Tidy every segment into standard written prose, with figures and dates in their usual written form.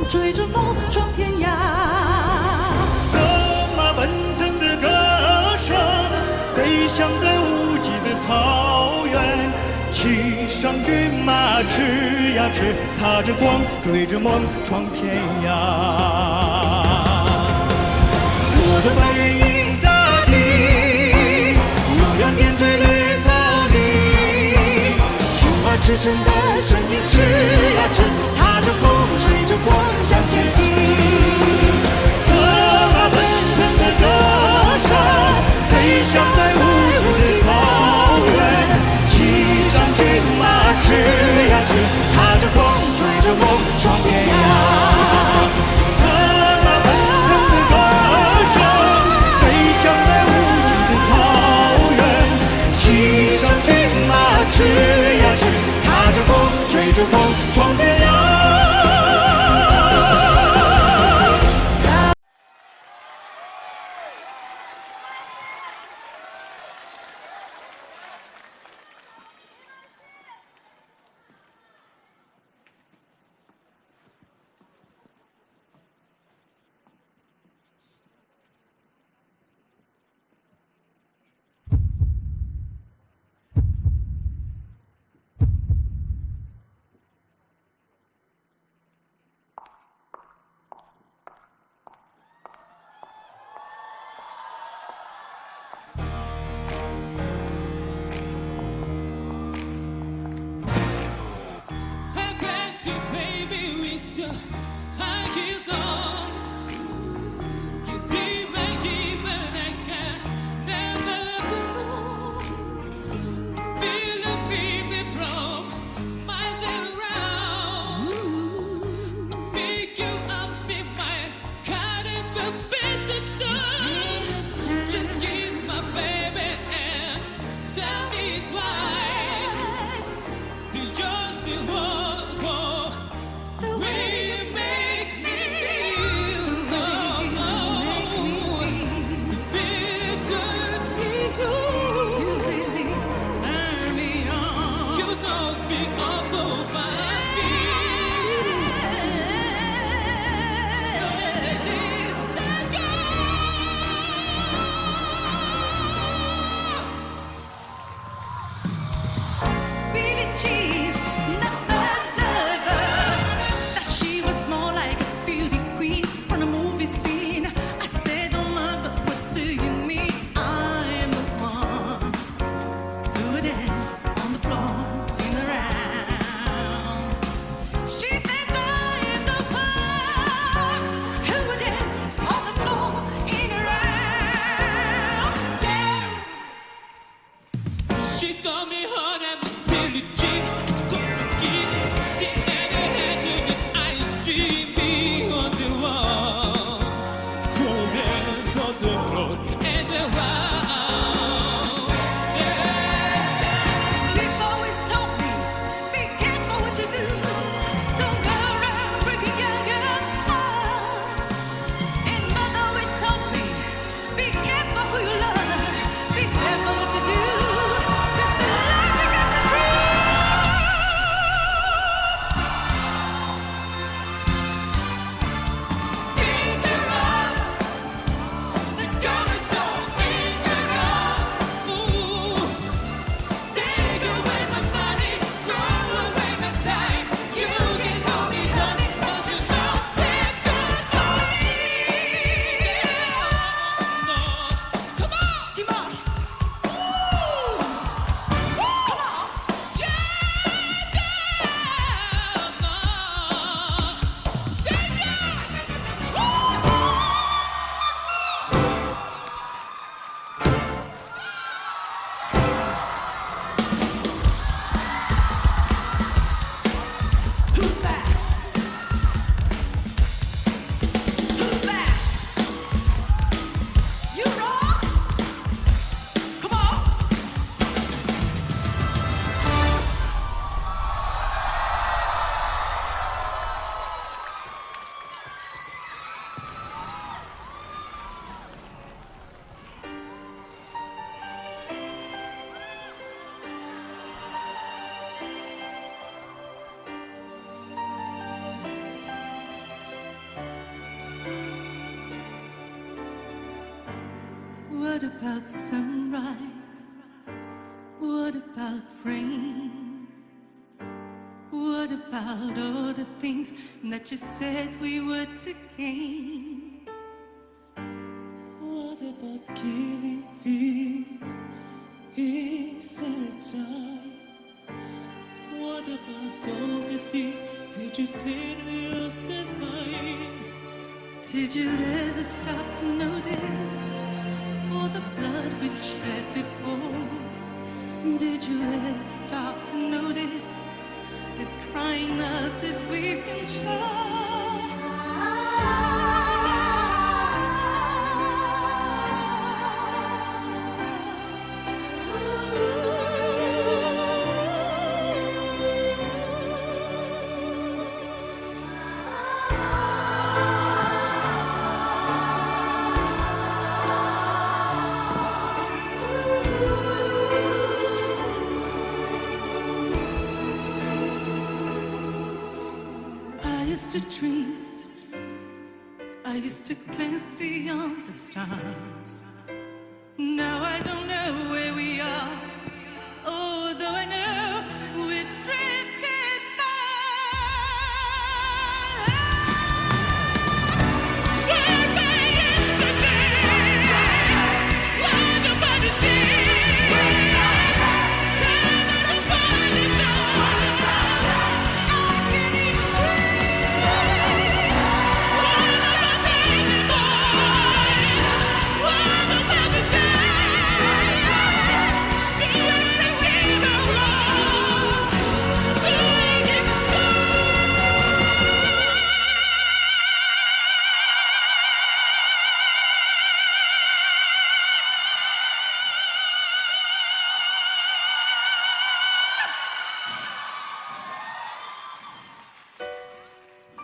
追着风闯天涯。策马奔腾的歌声，飞翔在无际的草原。骑上骏马，驰呀驰，踏着光，追着梦，闯天涯。我的白云映大地，悠扬点缀绿草地。驯马驰骋的身影，驰呀驰，踏着风，追着光，向前行。策马奔腾的歌声，飞翔在无际的草原。骑上骏马，驰呀驰，踏着光，追着梦，闯天涯。策马奔腾的歌声，飞翔在无际的草原。骑上骏马，驰呀驰，踏着风，追着风，闯天涯。What about sunrise? What about rain? What about all the things that you said we were to gain? What about killing fields in summertime? What about all the seeds that you said were yours and mine? Did you ever stop to notice all the blood we've shed before? Did you ever stop to notice this crying up, this weeping shore? I used to dream, I used to glance beyond the stars. Now I don't know where we are, although I know we've drifted far. Where were yesterday? What about the sea? There's nobody knows. I can't even breathe.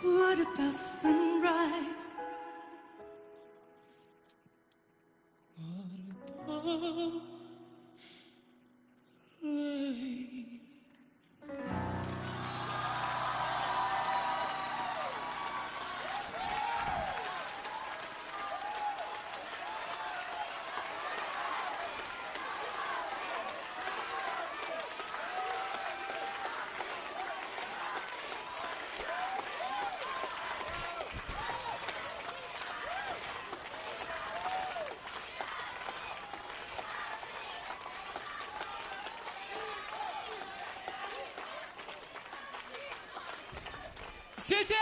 What about sunrise? What about rain?谢谢。